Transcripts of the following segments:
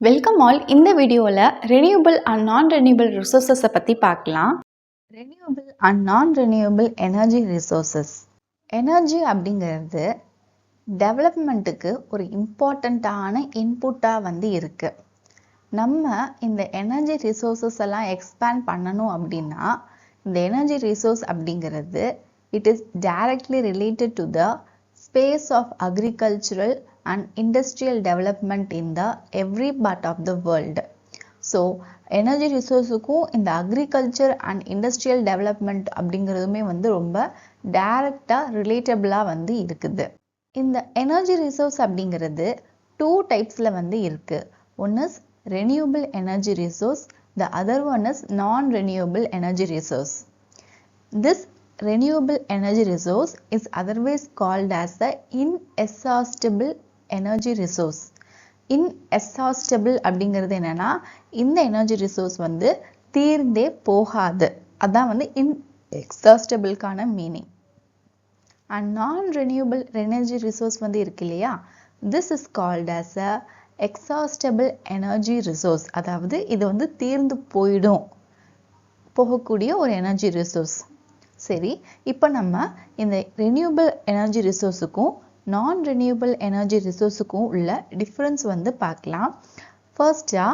Welcome all. இந்த வீடியோவில் renewable and non renewable ரிசோர்ஸஸை பற்றி பார்க்கலாம். Renewable and non renewable energy resources. Energy அப்படிங்கிறது டெவலப்மெண்ட்டுக்கு ஒரு இம்பார்ட்டண்ட்டான இன்புட்டாக இருக்குது. நம்ம இந்த எனர்ஜி ரிசோர்ஸஸ் எல்லாம் எக்ஸ்பேண்ட் பண்ணணும் அப்படின்னா இந்த எனர்ஜி ரிசோர்ஸ் அப்படிங்கிறது it is directly related to the space of agricultural and industrial development in the every part of the world. So energy resource-க்கும் இந்த agriculture and industrial development அப்படிங்கிறதுமே ரொம்ப டைரக்டா ரிலேட்டபிளா இருக்குது. இந்த எனர்ஜி ரிசோர்ஸ் அப்படிங்கிறது டூ டைப்ஸ்ல இருக்கு. One is renewable energy resource, the other one is non renewable energy resource. This renewable energy resource is otherwise called as the inexhaustible energy resource. Inexhaustible அப்படிங்கிறது என்னன்னா இந்த energy resource தீர்ந்தே போகாது. அதான் inexhaustible-க்கான meaning. And non renewable energy resource இருக்கு இல்லையா, this is called as a exhaustible energy resource. அதாவது இது தீர்ந்து போகக்கூடிய ஒரு எனர்ஜி ரிசோர்ஸ். சரி, இப்போ நம்ம இந்த ரெனியூபிள் எனர்ஜி ரிசோர்ஸுக்கும் நான் ரெனியூபிள் எனர்ஜி ரிசோர்ஸுக்கும் உள்ள டிஃப்ரென்ஸ் பார்க்கலாம். ஃபர்ஸ்டா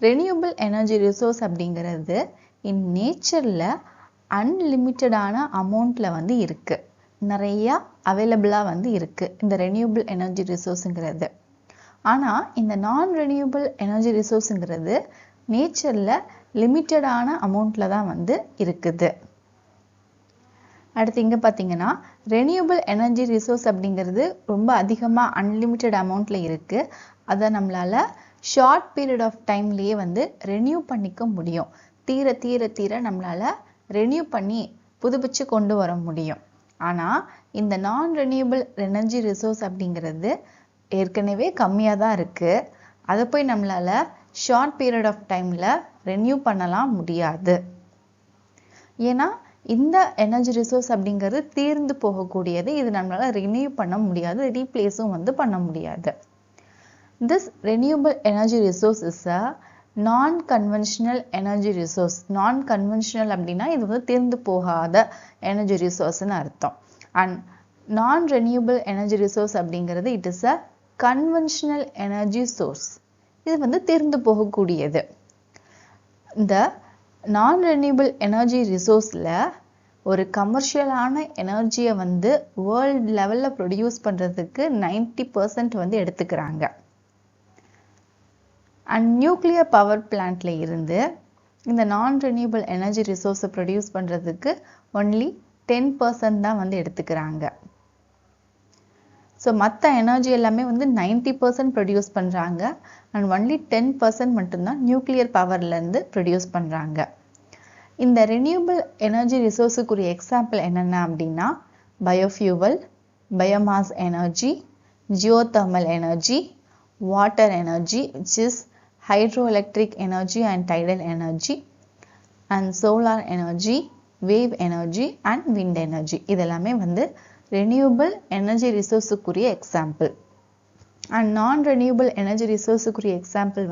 ரெனியூபிள் எனர்ஜி ரிசோர்ஸ் அப்படிங்கிறது இன் நேச்சரில் அன்லிமிட்டடான அமௌண்ட்டில் இருக்கு, நிறையா அவைலபிளாக இருக்கு இந்த ரெனியூபிள் எனர்ஜி ரிசோர்ஸுங்கிறது. ஆனால் இந்த நான் ரெனியூபிள் எனர்ஜி ரிசோர்ஸுங்கிறது நேச்சரில் லிமிட்டடான அமௌண்ட்டில் தான் இருக்குது. அடுத்து இங்கே பார்த்தீங்கன்னா ரெனியூபிள் எனர்ஜி ரிசோர்ஸ் அப்படிங்கிறது ரொம்ப அதிகமாக அன்லிமிட்டட் அமௌண்ட்டில் இருக்குது. அதை நம்மளால் ஷார்ட் பீரியட் ஆஃப் டைம்லேயே ரெனியூ பண்ணிக்க முடியும். தீர தீர தீர நம்மளால் ரெனியூ பண்ணி புதுப்பிச்சு கொண்டு வர முடியும். ஆனால் இந்த நான் ரெனியூபிள் எனர்ஜி ரிசோர்ஸ் அப்படிங்கிறது ஏற்கனவே கம்மியாக தான் இருக்குது. அதை போய் நம்மளால் ஷார்ட் பீரியட் ஆஃப் டைமில் ரெனியூ பண்ணலாம் முடியாது. ஏன்னா இந்த எனர்ஜி ரிசோர்ஸ் அப்படிங்கிறது தீர்ந்து போகக்கூடியது. இது நம்மளால ரினியூ பண்ண முடியாது, ரீப்ளேஸும் பண்ண முடியாது. This renewable energy resource is a non conventional energy resource. Non conventional அப்படின்னா இது தீர்ந்து போகாத எனர்ஜி ரிசோர்ஸ்னு அர்த்தம். And non renewable energy resource அப்படிங்கிறது it is a conventional energy source. இது தீர்ந்து போகக்கூடியது. இந்த நான் ரெனியூபிள் எனர்ஜி ரிசோர்ஸில் ஒரு கமர்ஷியலான எனர்ஜியை வேர்ல்ட் லெவலில் ப்ரொடியூஸ் பண்ணுறதுக்கு 90% எடுத்துக்கிறாங்க. அண்ட் நியூக்ளியர் பவர் பிளான்ட்ல இருந்து இந்த நான் ரெனியூபிள் எனர்ஜி ரிசோர்ஸை ப்ரொடியூஸ் பண்ணுறதுக்கு ஒன்லி 10% தான் எடுத்துக்கிறாங்க. ஸோ மற்ற எனர்ஜி எல்லாமே 90% ப்ரொடியூஸ் பண்ணுறாங்க. அண்ட் ஒன்லி 10% மட்டும்தான் நியூக்ளியர் பவர்லேருந்து ப்ரொடியூஸ் பண்ணுறாங்க. இந்த ரெனியூபிள் எனர்ஜி ரிசோர்ஸுக்குரிய எக்ஸாம்பிள் என்னென்ன அப்படின்னா biofuel, biomass energy, geothermal energy, water energy which is hydro electric energy and tidal energy, and solar energy, wave energy and wind energy. இதெல்லாமே renewable energy ரிசோர்ஸுக்குரிய example. And non renewable energy ரிசோர்ஸுக்குரிய example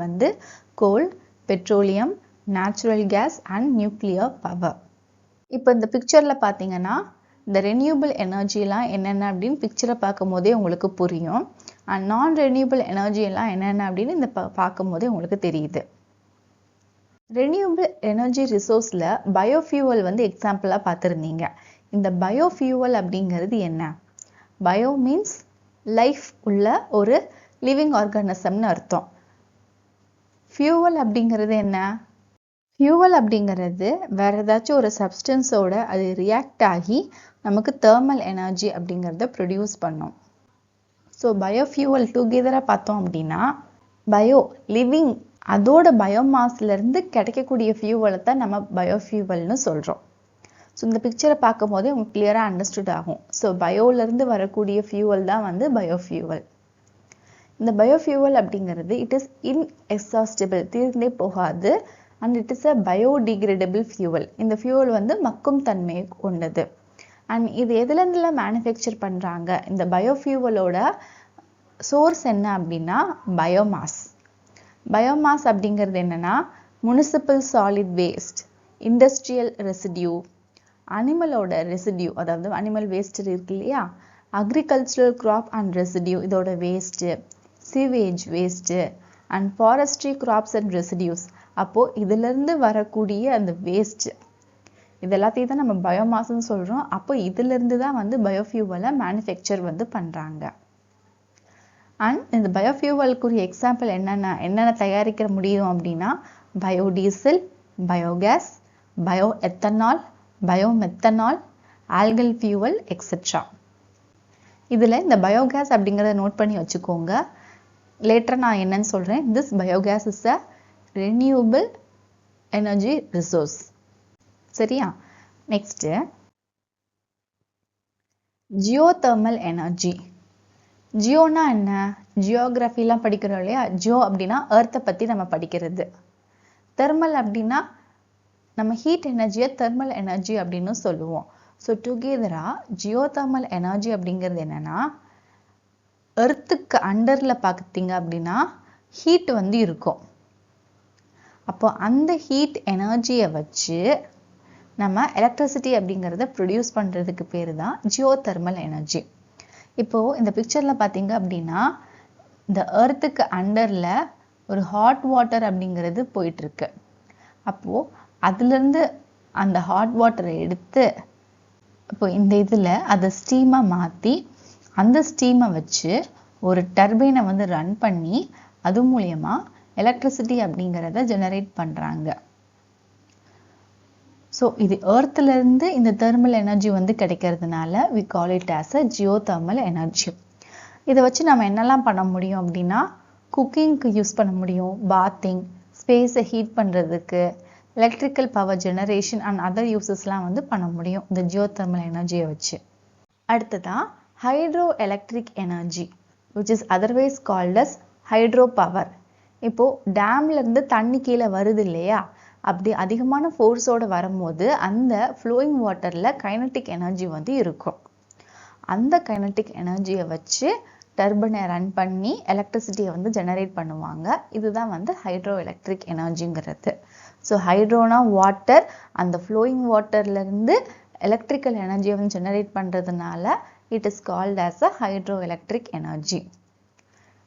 coal, petroleum, natural gas and nuclear power. இப்போ இந்த பிக்சரில் பார்த்தீங்கன்னா இந்த renewable எனர்ஜிலாம் என்னென்ன அப்படின்னு பிக்சரை பார்க்கும் போதே உங்களுக்கு புரியும். அண்ட் நான் ரெனியூபிள் எனர்ஜி எல்லாம் என்னென்ன அப்படின்னு இந்த பார்க்கும் போதே உங்களுக்கு தெரியுது. ரெனியூபிள் எனர்ஜி ரிசோர்ஸில் பயோஃபியூவல் எக்ஸாம்பிளாக பார்த்துருந்தீங்க. இந்த பயோஃபியூவல் அப்படிங்கிறது என்ன? பயோ மீன்ஸ் லைஃப் உள்ள ஒரு லிவிங் ஆர்கானிசம்னு அர்த்தம். ஃபியூவல் அப்படிங்கிறது என்ன? ஃபியூவல் அப்படிங்கிறது வேற ஏதாச்சும் ஒரு சப்ஸ்டன்ஸோட அது ரியாக்ட் ஆகி நமக்கு தெர்மல் எனர்ஜி அப்படிங்கிறத ப்ரொடியூஸ் பண்ணும். ஸோ பயோஃபியூவல் டுகெதராக பார்த்தோம் அப்படின்னா பயோ லிவிங் அதோட பயோமாஸ்லேருந்து கிடைக்கக்கூடிய ஃபியூவலை தான் நம்ம பயோஃபியூவல்னு சொல்கிறோம். ஸோ இந்த பிக்சரை பார்க்கும் போதே உங்களுக்கு கிளியராக அண்டர்ஸ்டுட் ஆகும். ஸோ பயோலேருந்து வரக்கூடிய ஃபியூவல் தான் பயோஃபியூவல். இந்த பயோஃபியூவல் அப்படிங்கிறது இட் இஸ் இன்எக்ஸாஸ்டிபிள், தீர்ந்தே போகாது. And it is a biodegradable fuel. இந்த ஃபியூவல் மக்கும் தன்மையை கொண்டது. அண்ட் இது எதுலேருந்துலாம் மேனுஃபேக்சர் பண்ணுறாங்க? இந்த பயோஃபியூவலோட சோர்ஸ் என்ன அப்படின்னா பயோமாஸ். பயோமாஸ் அப்படிங்கிறது என்னன்னா municipal solid waste, industrial residue, அனிமலோட ரெசிடியூ, அதாவது அனிமல் வேஸ்ட் இருக்கு இல்லையா, அக்ரிகல்ச்சரல் கிராப் அண்ட் ரெசிடியூ இதோட waste, sewage waste and forestry crops and residues. அப்போ இதுல இருந்து வரக்கூடிய அந்த வேஸ்ட் இது எல்லாத்தையும் தான் நம்ம பயோமாஸ்ன்னு சொல்றோம். அப்போ இதுல இருந்து தான் வந்து பயோஃபியூவலை மேனுஃபேக்சர் வந்து பண்றாங்க. அண்ட் இந்த பயோஃபியூவலுக்குரிய எக்ஸாம்பிள் என்னென்ன தயாரிக்க முடியும் அப்படின்னா biodiesel, biogas, bio ethanol, biomethanol, algal fuel etcetera. இதுல இந்த பயோகேஸ் அப்படிங்கிறத நோட் பண்ணி வச்சுக்கோங்க. லேட்டரா நான் என்னன்னு சொல்றேன். This biogas is a renewable energy resource. சரியா? Next geothermal energy. ஜியோனா என்ன? ஜியோகிராஃபிலாம் படிக்கிறோம் இல்லையா? ஜியோ அப்படின்னா எர்த்தை பத்தி நம்ம படிக்கிறது. தெர்மல் அப்படின்னா நம்ம ஹீட் எனர்ஜியை தெர்மல் எனர்ஜி அப்படின்னு சொல்லுவோம். ஸோ டுகெதரா ஜியோதெர்மல் எனர்ஜி அப்படிங்கிறது என்னன்னா எர்த்துக்கு அண்டர்ல பார்த்தீங்க அப்படின்னா ஹீட் வந்து இருக்கும். அப்போ அந்த ஹீட் எனர்ஜியை வச்சு நம்ம எலக்ட்ரிசிட்டி அப்படிங்கிறத ப்ரொடியூஸ் பண்றதுக்கு பேரு தான் ஜியோதெர்மல் எனர்ஜி. இப்போ இந்த பிக்சர்ல பாத்தீங்க அப்படின்னா இந்த எர்த்துக்கு அண்டர்ல ஒரு ஹாட் வாட்டர் அப்படிங்கிறது போயிட்டு இருக்கு. அப்போ அதுல இருந்து அந்த ஹாட் வாட்டரை எடுத்து இப்போ இந்த இதுல அதை ஸ்டீமா மாத்தி அந்த ஸ்டீமை வச்சு ஒரு டர்பைனை வந்து ரன் பண்ணி அது மூலியமா எலக்ட்ரிசிட்டி அப்படிங்கிறத ஜெனரேட் பண்றாங்க. ஸோ இது எர்த்ல இருந்து இந்த தெர்மல் எனர்ஜி வந்து கிடைக்கிறதுனால we call it as a geothermal energy. இதை வச்சு நம்ம என்னெல்லாம் பண்ண முடியும் அப்படின்னா குக்கிங்க்கு யூஸ் பண்ண முடியும், பாத்திங், ஸ்பேஸை ஹீட் பண்றதுக்கு, electrical power generation and other யூசஸ்லாம் வந்து பண்ண முடியும் இந்த ஜியோதெர்மல் எனர்ஜியை வச்சு. அடுத்ததா hydro electric energy which is otherwise called as hydro power. இப்போ டேம்ல இருந்து தண்ணி கீழே வருது இல்லையா, அப்படி அதிகமான ஃபோர்ஸோட வரும்போது அந்த ஃப்ளோயிங் வாட்டர்ல கைனடிக் எனர்ஜி வந்து இருக்கும். அந்த கைனடிக் எனர்ஜியை வச்சு டர்பைனை ரன் பண்ணி எலக்ட்ரிசிட்டியை வந்து ஜெனரேட் பண்ணுவாங்க. இதுதான் வந்து ஹைட்ரோ எலக்ட்ரிக் எனர்ஜிங்கிறது. ஸோ ஹைட்ரோனா வாட்டர், அந்த ஃப்ளோயிங் வாட்டர்ல இருந்து எலக்ட்ரிக்கல் எனர்ஜியை வந்து ஜெனரேட் பண்றதுனால it is called as a hydro electric energy.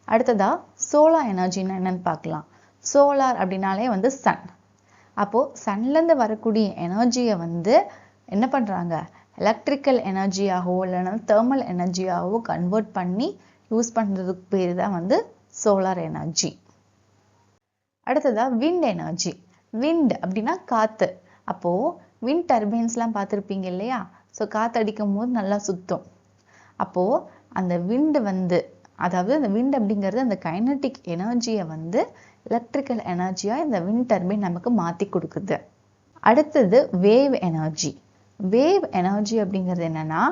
அடுத்ததா சோலார் எனர்ஜின்னு என்னன்னு பார்க்கலாம். சோலார் அப்படின்னாலே வந்து சன். அப்போ சன்ல இருந்து வரக்கூடிய எனர்ஜியை வந்து என்ன பண்றாங்க, எலக்ட்ரிக்கல் எனர்ஜியாகவோ இல்லைன்னா தெர்மல் எனர்ஜியாகவோ கன்வெர்ட் பண்ணி யூஸ் பண்றதுக்கு பேரு தான் வந்து சோலார் எனர்ஜி. அடுத்ததா விண்ட் எனர்ஜி. விண்ட் அப்படின்னா காத்து. அப்போ விண்ட் டர்பைன்ஸ்லாம் பார்த்துருப்பீங்க இல்லையா? ஸோ காத்து அடிக்கும் போது நல்லா சுத்தும். அப்போ அந்த விண்ட் வந்து அதாவது அந்த விண்ட் அப்படிங்கிறது அந்த கைனடிக் எனர்ஜியை வந்து எலக்ட்ரிக்கல் எனர்ஜியா இந்த விண்ட் டர்பைன் நமக்கு மாத்தி கொடுக்குது. அடுத்தது வேவ் எனர்ஜி. வேவ் எனர்ஜி அப்படிங்கிறது என்னன்னா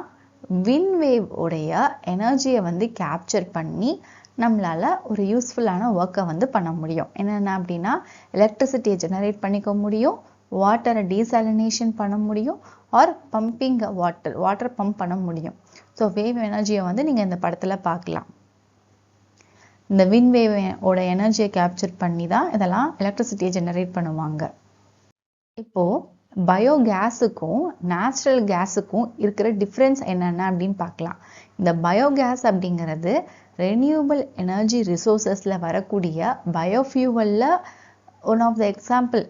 விண்ட் வேவ் உடைய எனர்ஜியை வந்து கேப்சர் பண்ணி நம்மளால ஒரு யூஸ்ஃபுல்லான ஒர்க்கை வந்து பண்ண முடியும். என்னென்ன அப்படின்னா எலக்ட்ரிசிட்டியை ஜெனரேட் பண்ணிக்க முடியும், வாட்டரை டீசாலினேஷன் பண்ண முடியும், ஆர் பம்பிங் வாட்டர் பம்ப் பண்ண முடியும். ஸோ வேவ் எனர்ஜியை வந்து நீங்க இந்த படத்துல பார்க்கலாம். இந்த விண்ட் வேவ் ஓட எனர்ஜியை கேப்சர் பண்ணி தான் இதெல்லாம் எலக்ட்ரிசிட்டியை ஜெனரேட் பண்ணுவாங்க. இப்போ பயோகேஸுக்கும் நேச்சுரல் கேஸுக்கும் இருக்கிற டிஃப்ரென்ஸ் என்னென்ன அப்படின்னு பார்க்கலாம். இந்த பயோகேஸ் அப்படிங்கிறது ரெனியூவபிள் எனர்ஜி ரிசோர்சஸ்ல வரக்கூடிய பயோஃபியூவல்ல one of the example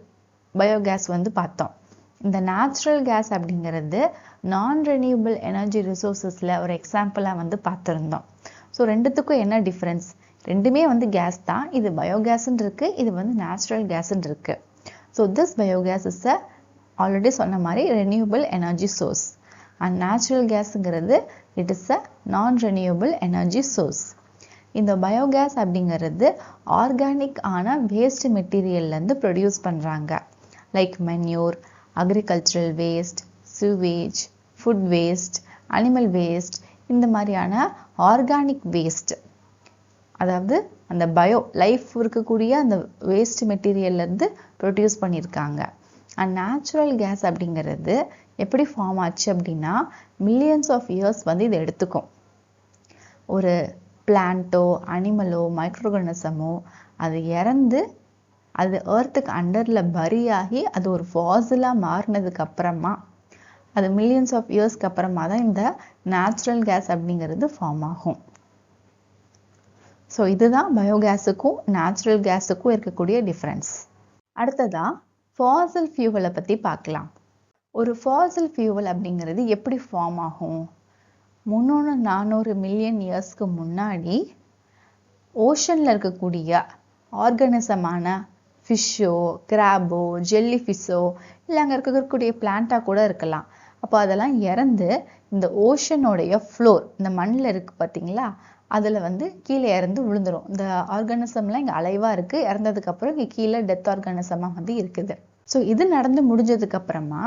biogas வந்து பார்த்தோம். இந்த நேச்சுரல் கேஸ் அப்படிங்கிறது நான் ரெனியூவபிள் எனர்ஜி ரிசோர்சஸ்ல ஒரு எக்ஸாம்பிளா வந்து பார்த்துருந்தோம். ஸோ ரெண்டுத்துக்கும் என்ன டிஃப்ரென்ஸ்? ரெண்டுமே வந்து கேஸ் தான். இது பயோகேஸ்ன்னு இருக்கு, இது வந்து நேச்சுரல் கேஸ்ன்னு இருக்கு. So this biogas is a already சொன்ன மாதிரி renewable energy source and natural கேஸுங்கிறது it is a non renewable energy source. இந்த பயோகேஸ் அப்படிங்கிறது ஆர்கானிக் ஆன வேஸ்ட் மெட்டீரியல்ல இருந்து ப்ரொடியூஸ் பண்றாங்க. Like manure, agricultural waste, sewage, food waste, animal waste, இந்த மாதிரியான ஆர்கானிக் வேஸ்ட், அதாவது அந்த பயோ லைஃப் இருக்கக்கூடிய அந்த வேஸ்ட் மெட்டீரியல்ல இருந்து ப்ரொடியூஸ் பண்ணியிருக்காங்க. அண்ட் நேச்சுரல் கேஸ் அப்படிங்கிறது எப்படி ஃபார்ம் ஆச்சு அப்படின்னா மில்லியன்ஸ் ஆஃப் இயர்ஸ் வந்து இதை எடுத்துக்கும். ஒரு பிளான்ட்டோ அனிமலோ மைக்ரோஆர்கானிசமோ அது இறந்து அது எர்த்துக்கு அண்டரில் பரியாகி அது ஒரு ஃபாசிலாக மாறினதுக்கு அப்புறமா அது மில்லியன்ஸ் ஆஃப் இயர்ஸ்க்கு அப்புறமா தான் இந்த நேச்சுரல் கேஸ் அப்படிங்கிறது ஃபார்ம் ஆகும். ஸோ இதுதான் பயோகேஸுக்கும் நேச்சுரல் கேஸுக்கும் இருக்கக்கூடிய டிஃப்ரென்ஸ். அடுத்ததா ஃபாசில் ஃபியூவலை பற்றி பார்க்கலாம். ஒரு ஃபாசில் ஃபியூவல் அப்படிங்கிறது எப்படி ஃபார்ம் ஆகும்? 300-400 மில்லியன் இயர்ஸ்க்கு முன்னாடி ஓஷனில் இருக்கக்கூடிய ஆர்கானிசமான ஃபிஷ்ஷோ, கிராபோ, ஜெல்லி ஃபிஷ்ஷோ, இல்லை அங்கே இருக்கக்கூடிய பிளான்ட்டாக கூட இருக்கலாம். அப்போ அதெல்லாம் இறந்து இந்த ஓஷனோடைய ஃப்ளோர், இந்த மண்ணில் இருக்குது பார்த்தீங்களா, அதில் வந்து கீழே இறந்து விழுந்துடும். இந்த ஆர்கானிசம்லாம் இங்கே அலைவாக இருக்குது, இறந்ததுக்கப்புறம் இங்கே கீழே டெத் ஆர்கானிசமாக வந்து இருக்குது. ஸோ இது நடந்து முடிஞ்சதுக்கப்புறமா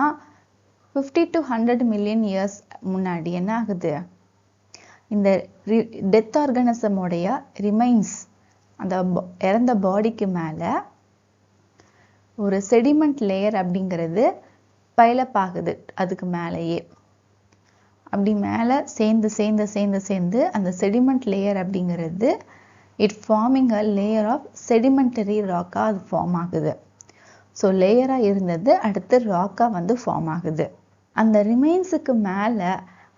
50 to 100 மில்லியன் இயர்ஸ் முன்னாடி என்ன ஆகுது, இந்த டெத் ஆர்கானிசமோடைய ரிமைன்ஸ் அந்த இறந்த பாடிக்கு மேலே ஒரு செடிமெண்ட் லேயர் அப்படிங்கிறது பைலப் ஆகுது. அதுக்கு மேலேயே அப்படி மேலே சேர்ந்து சேர்ந்து சேர்ந்து சேர்ந்து அந்த செடிமெண்ட் லேயர் அப்படிங்கிறது it forming a layer of sedimentary ராக்காக அது ஃபார்ம் ஆகுது. ஸோ லேயராக இருந்தது அடுத்து ராக்காக வந்து ஃபார்ம் ஆகுது. அந்த ரிமைன்ஸுக்கு மேலே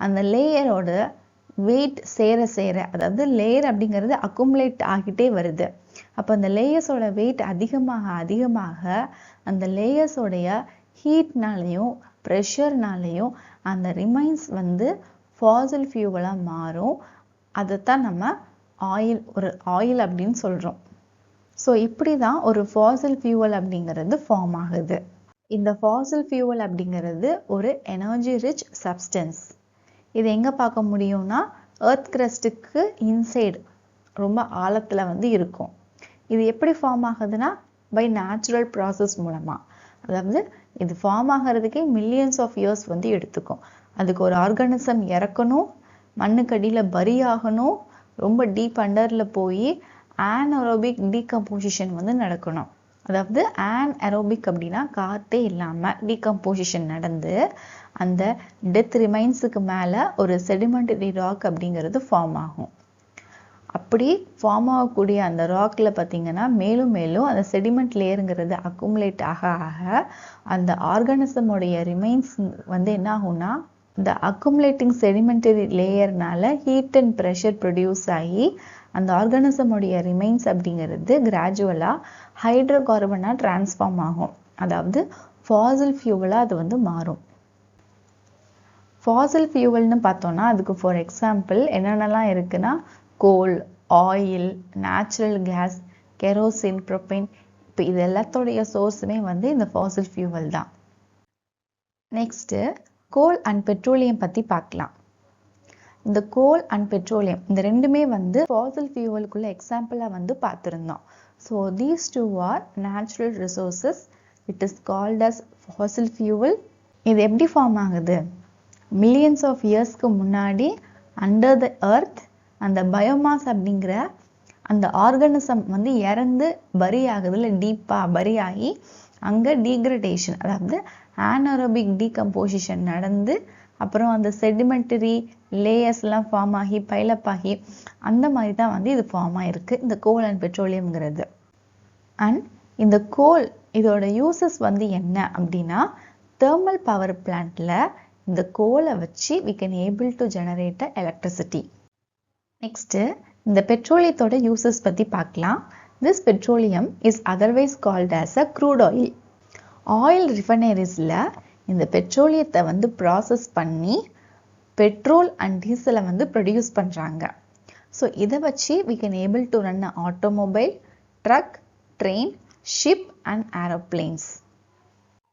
அந்த லேயரோட வெயிட் சேர சேர, அதாவது லேயர் அப்படிங்கிறது அக்குமுலேட் ஆகிட்டே வருது. அப்போ அந்த லேயர்ஸோட வெயிட் அதிகமாக அதிகமாக அந்த லேயர்ஸோடைய ஹீட்னாலையும் ப்ரெஷர்னாலையும் அந்த ரிமைன்ஸ் வந்து ஃபாசில் ஃபியூவலாக மாறும். அதைத்தான் நம்ம ஒரு ஆயில் அப்படின்னு சொல்கிறோம். ஸோ இப்படி தான் ஒரு ஃபாசில் ஃபியூவல் அப்படிங்கிறது ஃபார்ம் ஆகுது. இந்த ஃபாசில் ஃபியூவல் அப்படிங்கிறது ஒரு எனர்ஜி ரிச் சப்ஸ்டன்ஸ். இது எங்கே பார்க்க முடியும்னா எர்த் கிரஸ்ட்டுக்கு இன்சைடு ரொம்ப ஆழத்தில் வந்து இருக்கும். இது எப்படி ஃபார்ம் ஆகுதுன்னா பை நேச்சுரல் ப்ராசஸ் மூலமாக. அதாவது இது ஃபார்ம் ஆகிறதுக்கே மில்லியன்ஸ் ஆஃப் இயர்ஸ் வந்து எடுத்துக்கும். அதுக்கு ஒரு ஆர்கானிசம் இறக்கணும், மண்ணுக்கடியில் பரி ஆகணும், ரொம்ப டீப் அண்டரில் போய் ஆன்அரோபிக் டீகம்போசிஷன் வந்து நடக்கணும். அதாவது ஆன்அரோபிக் அப்படின்னா காற்றே இல்லாமல் டீகம்போசிஷன் நடந்து அந்த டெத் ரிமைன்ஸுக்கு மேலே ஒரு செடிமெண்டரி ராக் அப்படிங்கிறது ஃபார்ம் ஆகும். அப்படி ஃபார்ம் ஆகக்கூடிய அந்த ராக்கில் பார்த்தீங்கன்னா மேலும் மேலும் அந்த செடிமெண்ட் லேயருங்கிறது அக்குமுலேட் ஆக ஆக அந்த ஆர்கானிசமோடைய ரிமைன்ஸ் வந்து என்ன ஆகும்னா இந்த அக்குமுலேட்டிங் செடிமெண்டரி லேயர்னால ஹீட் அண்ட் ப்ரெஷர் ப்ரொடியூஸ் ஆகி அந்த ஆர்கானிசமோடைய ரிமைன்ஸ் அப்படிங்கிறது கிராஜுவலாக ஹைட்ரோ கார்பனாக டிரான்ஸ்ஃபார்ம் ஆகும். அதாவது ஃபாசில் ஃபியூவலாக அது வந்து மாறும். ஃபாசில் ஃபியூவல்னு பார்த்தோன்னா அதுக்கு ஃபார் எக்ஸாம்பிள் என்னென்னலாம் இருக்குன்னா coal, oil, natural gas, kerosene, propane, இப்போ இது எல்லாத்தோடைய சோர்ஸுமே வந்து இந்த ஃபாசில் ஃபியூவல் தான். நெக்ஸ்ட்டு கோல் அண்ட் பெட்ரோலியம் பற்றி பார்க்கலாம். இந்த கோல் அண்ட் பெட்ரோலியம் இந்த ரெண்டுமே வந்து ஃபாசில் ஃபியூவலுக்குள்ள எக்ஸாம்பிளாக வந்து பார்த்துருந்தோம். So these two are natural resources. It is called as fossil fuel. இது எப்படி ஃபார்ம் ஆகுது? மில்லியன்ஸ் ஆஃப் இயர்ஸ்க்கு முன்னாடி அண்டர் த எர்த் அந்த பயோமாஸ் அப்படிங்கிற அந்த ஆர்கானிசம் வந்து இறந்து பரி ஆகுது, இல்லை டீப்பாக பரி ஆகி அங்கே டீக்ரடேஷன், அதாவது ஆன்அரோபிக் டீகம்போசிஷன் நடந்து அப்புறம் அந்த செடிமெண்டரி லேயர்ஸ்லாம் ஃபார்ம் ஆகி பைலப் ஆகி அந்த மாதிரி தான் வந்து இது ஃபார்ம் ஆகிருக்கு இந்த கோல் அண்ட் பெட்ரோலியம்ங்கிறது. அண்ட் இந்த கோல் இதோட யூசஸ் வந்து என்ன அப்படின்னா தெர்மல் பவர் பிளான்ட்டில் இந்த கோலை வச்சு we can able to generate electricity. Next இந்த பெட்ரோலியத்தோட யூசஸ் பற்றி பார்க்கலாம். This petroleum is otherwise called as a crude oil. Oil ரிஃபைனரிஸில் இந்த பெட்ரோலியத்தை வந்து ப்ராசஸ் பண்ணி பெட்ரோல் அண்ட் டீசலை வந்து ப்ரொடியூஸ் பண்ணுறாங்க. ஸோ இதை வச்சு we can able to run an automobile, truck, train, ship and aeroplanes.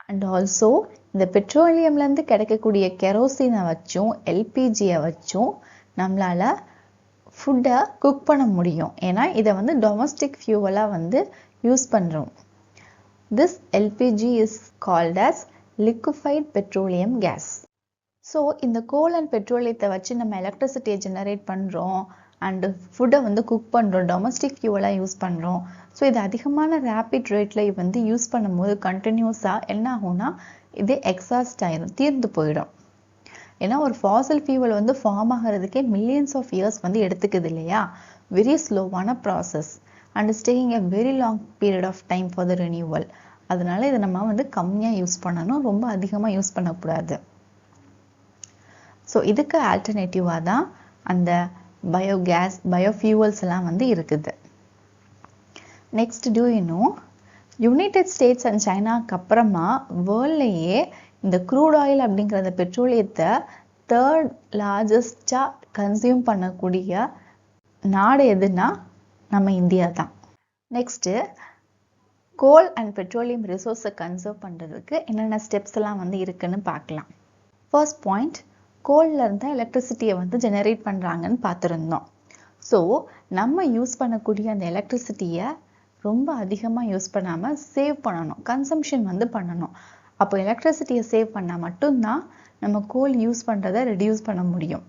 And also இந்த பெட்ரோலியம்லேருந்து கிடைக்கக்கூடிய கெரோசினை வச்சும் எல்பிஜியை வச்சும் நம்மளால் ஃபுட்டை குக் பண்ண முடியும். ஏன்னா இதை வந்து டொமஸ்டிக் ஃபியூவலாக வந்து யூஸ் பண்ணுறோம். This LPG is called as liquefied petroleum gas. So இந்த கோல் அண்ட் பெட்ரோலியத்தை வச்சு நம்ம எலக்ட்ரிசிட்டியை ஜெனரேட் பண்ணுறோம் அண்டு ஃபுட்டை வந்து குக் பண்ணுறோம், டொமஸ்டிக் ஃபியூவலாக யூஸ் பண்ணுறோம். ஸோ இது அதிகமான ரேப்பிட் ரேட்டில் வந்து யூஸ் பண்ணும்போது கண்டினியூஸாக என்ன ஆகும்னா இது எக்ஸாஸ்ட் ஆயிரும், தீர்ந்து போயிடும். ஏன்னா ஒரு ஃபாசில் ஃபியூவல் வந்து ஃபார்ம் ஆகிறதுக்கே மில்லியன்ஸ் ஆஃப் இயர்ஸ் வந்து எடுத்துக்குது இல்லையா, வெரி ஸ்லோவான process. And it's taking a very long period of time for the renewal. அதனால இதை நம்ம வந்து கம்மியாக யூஸ் பண்ணணும், ரொம்ப அதிகமாக யூஸ் பண்ணக்கூடாது. ஸோ இதுக்கு ஆல்டர்னேட்டிவாக தான் அந்த பயோகேஸ் பயோஃபியூவல்ஸ் எல்லாம் வந்து இருக்குது. Next do you know, United States and சைனாக்கு அப்புறமா வேர்ல்ட்லேயே இந்த க்ரூட் ஆயில் அப்படிங்கிற அந்த பெட்ரோலியத்தை தேர்ட் லார்ஜஸ்டாக கன்சியூம் பண்ணக்கூடிய நாடு எதுனா நம்ம இந்தியா தான். நெக்ஸ்ட்டு கோல் அண்ட் பெட்ரோலியம் ரிசோர்ஸை கன்சர்வ் பண்ணுறதுக்கு என்னென்ன ஸ்டெப்ஸ் எல்லாம் வந்து இருக்குன்னு பார்க்கலாம். ஃபர்ஸ்ட் பாயிண்ட், கோல்ல இருந்தால் எலக்ட்ரிசிட்டியை வந்து ஜெனரேட் பண்ணுறாங்கன்னு பார்த்துருந்தோம். ஸோ நம்ம யூஸ் பண்ணக்கூடிய அந்த எலக்ட்ரிசிட்டியை ரொம்ப அதிகமாக யூஸ் பண்ணாமல் சேவ் பண்ணணும், கன்சம்ஷன் வந்து பண்ணணும். அப்போ எலக்ட்ரிசிட்டியை சேவ் பண்ணால் மட்டும்தான் நம்ம கோல் யூஸ் பண்ணுறதை ரெடியூஸ் பண்ண முடியும்.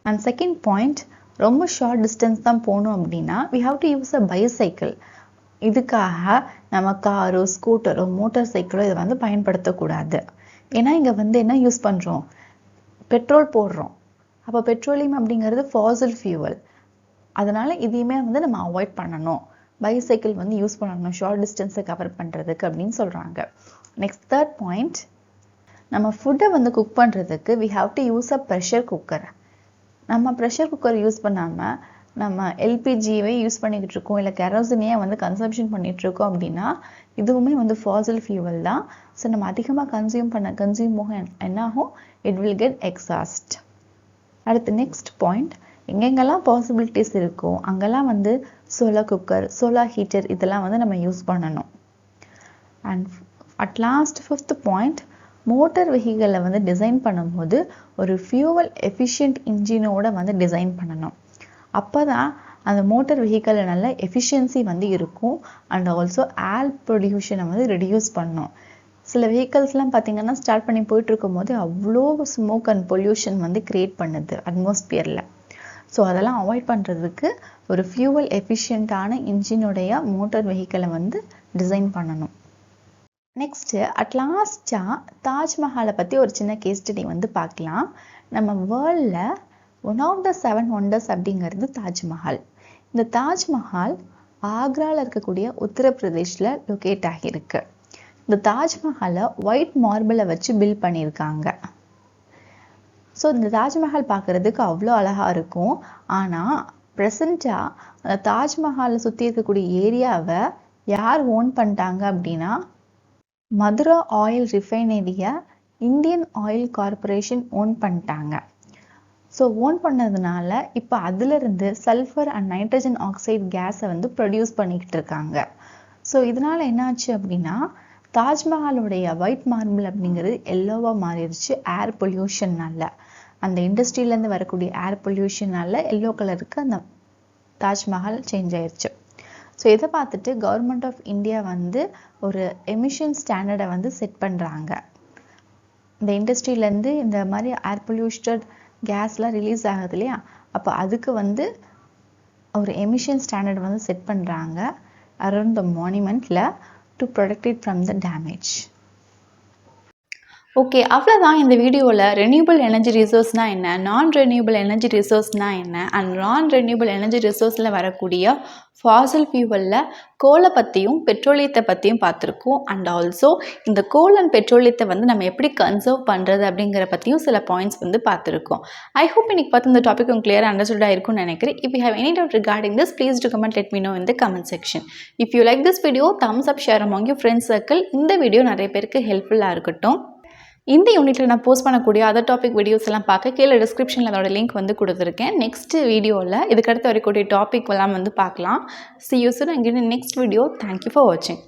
அண்ட் செகண்ட் பாயிண்ட், ரொம்ப ஷார்ட் டிஸ்டன்ஸ் தான் போகணும் அப்படின்னா we have to use a bicycle. இதுக்காக நம்ம காரோ ஸ்கூட்டரோ மோட்டார் சைக்கிளோ இதை வந்து பயன்படுத்தக்கூடாது. ஏன்னா இங்கே வந்து என்ன யூஸ் பண்ணுறோம், பெட்ரோல் போடுறோம். அப்போ பெட்ரோலியம் அப்படிங்கிறது ஃபாசில் ஃபியூவல். அதனால் இதையுமே வந்து நம்ம அவாய்ட் பண்ணணும், பைசைக்கிள் வந்து யூஸ் பண்ணணும் ஷார்ட் டிஸ்டன்ஸை கவர் பண்ணுறதுக்கு அப்படின்னு சொல்கிறாங்க. நெக்ஸ்ட் தேர்ட் பாயிண்ட், நம்ம ஃபுட்டை வந்து குக் பண்ணுறதுக்கு we have to use a pressure cooker. நம்ம ப்ரெஷர் குக்கர் யூஸ் பண்ணாமல் நம்ம எல்பிஜியை யூஸ் பண்ணிக்கிட்டு இருக்கோம், இல்லை கெரோசினையே வந்து கன்சம்ஷன் பண்ணிகிட்ருக்கோம் அப்படின்னா இதுவுமே வந்து ஃபாசில் ஃபியூவல் தான். ஸோ நம்ம அதிகமாக கன்சியூம் போக என்ன ஆகும், இட் வில் கெட் எக்ஸாஸ்ட். அடுத்து நெக்ஸ்ட் பாயிண்ட், எங்கெங்கெல்லாம் பாசிபிலிட்டிஸ் இருக்கோ அங்கெல்லாம் வந்து சோலார் குக்கர், சோலார் ஹீட்டர் இதெல்லாம் வந்து நம்ம யூஸ் பண்ணணும். And at last fifth point, motor வெஹிக்கிளை வந்து டிசைன் பண்ணும்போது ஒரு ஃபியூவல் எஃபிஷியன்ட் இன்ஜினோட வந்து டிசைன் பண்ணணும். அப்போ தான் அந்த மோட்டார் வெஹிக்கிளில் நல்ல எஃபிஷியன்சி வந்து இருக்கும். அண்ட் ஆல்சோ ஏர் பொல்யூஷனை வந்து ரெடியூஸ் பண்ணும். சில வெஹிக்கிள்ஸ்லாம் பார்த்திங்கன்னா ஸ்டார்ட் பண்ணி போயிட்டுருக்கும் போது அவ்வளோ ஸ்மோக் அண்ட் பொல்யூஷன் வந்து க்ரியேட் பண்ணுது அட்மாஸ்பியரில். ஸோ அதெல்லாம் அவாய்ட் பண்ணுறதுக்கு ஒரு ஃபியூவல் எஃபிஷியண்ட்டான இன்ஜினுடைய மோட்டார் வெஹிக்கிளை வந்து டிசைன் பண்ணணும். நெக்ஸ்ட்டு அட் லாஸ்ட்டாக தாஜ்மஹாலை பற்றி ஒரு சின்ன கேஸ் ஸ்டடி வந்து பார்க்கலாம். நம்ம வேர்ல்டில் ஒன் ஆஃப் த 7 ஒண்டர்ஸ் அப்படிங்கிறது தாஜ்மஹால். இந்த தாஜ்மஹால் ஆக்ராவில் இருக்கக்கூடிய உத்தரப்பிரதேஷில் லொக்கேட் ஆகியிருக்கு. இந்த தாஜ்மஹாலை ஒயிட் மார்பிளை வச்சு பில்ட் பண்ணியிருக்காங்க. ஸோ இந்த தாஜ்மஹால் பார்க்குறதுக்கு அவ்வளோ அழகாக இருக்கும். ஆனால் ப்ரெசண்ட்டாக அந்த தாஜ்மஹாலை சுற்றி இருக்கக்கூடிய ஏரியாவை யார் ஓன் பண்ணிட்டாங்க அப்படின்னா மதுரா ஆயில் ரிஃபைனரியை இந்தியன் ஆயில் கார்பரேஷன் ஓன் பண்ணிட்டாங்க. ஸோ ஓன் பண்ணதுனால இப்போ அதிலிருந்து சல்ஃபர் அண்ட் நைட்ரஜன் ஆக்சைடு கேஸை வந்து ப்ரொடியூஸ் பண்ணிக்கிட்டு இருக்காங்க. ஸோ இதனால் என்னாச்சு அப்படின்னா தாஜ்மஹாலுடைய ஒயிட் மார்பிள் அப்படிங்கிறது எல்லோவாக மாறிடுச்சு ஏர் பொல்யூஷன்னால. அந்த இண்டஸ்ட்ரியிலேருந்து வரக்கூடிய ஏர் பொல்யூஷனால எல்லோ கலருக்கு அந்த தாஜ்மஹால் சேஞ்ச் ஆயிடுச்சு. ஸோ இதை பார்த்துட்டு கவர்மெண்ட் ஆஃப் இந்தியா வந்து ஒரு எமிஷன் ஸ்டாண்டர்டை வந்து செட் பண்ணுறாங்க. இந்த இண்டஸ்ட்ரியிலேருந்து இந்த மாதிரி ஏர் பொல்யூட்டட் கேஸ்லாம் ரிலீஸ் ஆகுது இல்லையா, அப்போ அதுக்கு வந்து ஒரு எமிஷன் ஸ்டாண்டர்ட் வந்து செட் பண்ணுறாங்க அரௌண்ட் த மானுமெண்ட்டில் to protect it from the damage. Okay, அவ்வளோதான் இந்த வீடியோவில் ரெனியூபிள் எனர்ஜி ரிசோர்ஸ்னால் என்ன, நான் ரெனியூபிள் எனர்ஜி ரிசோர்ஸ்னால் என்ன, அண்ட் நான் ரெனியூபிள் எனர்ஜி ரிசோர்ஸில் வரக்கூடிய ஃபாசில் ஃபியூவலில் கோலை பற்றியும் பெட்ரோலியத்தை பற்றியும் பார்த்துருக்கோம். அண்ட் ஆல்சோ இந்த கோல் அண்ட் பெட்ரோலியத்தை வந்து நம்ம எப்படி கன்சர்வ் பண்ணுறது அப்படிங்கிற பற்றியும் சில பாயிண்ட்ஸ் வந்து பார்த்துருக்கோம். ஐ ஹோப் இன்னைக்கு பார்த்து இந்த டாபிக் உங்களுக்கு கிளியராக அண்டர்ஸ்டுடாக இருக்கும்னு நினைக்கிறேன். If you have any doubt regarding this, please do comment, let me know in the comment section. If you like this video, thumbs up, share among your friends circle. இந்த video நிறைய பேருக்கு ஹெல்ப்ஃபுல்லாக இருக்கட்டும். இந்த யூனிட்டில் நான் போஸ்ட் பண்ணக்கூடிய other topic videos எல்லாம் பார்க்க கீழே டிஸ்கிரிப்ஷனில் அதோட லிங்க் வந்து கொடுத்துருக்கேன். நெக்ஸ்ட் வீடியோவில் இதுக்கடுத்து வரக்கூடிய டாபிக் எல்லாம் வந்து பார்க்கலாம். See you soon again in next video. Thank you for watching.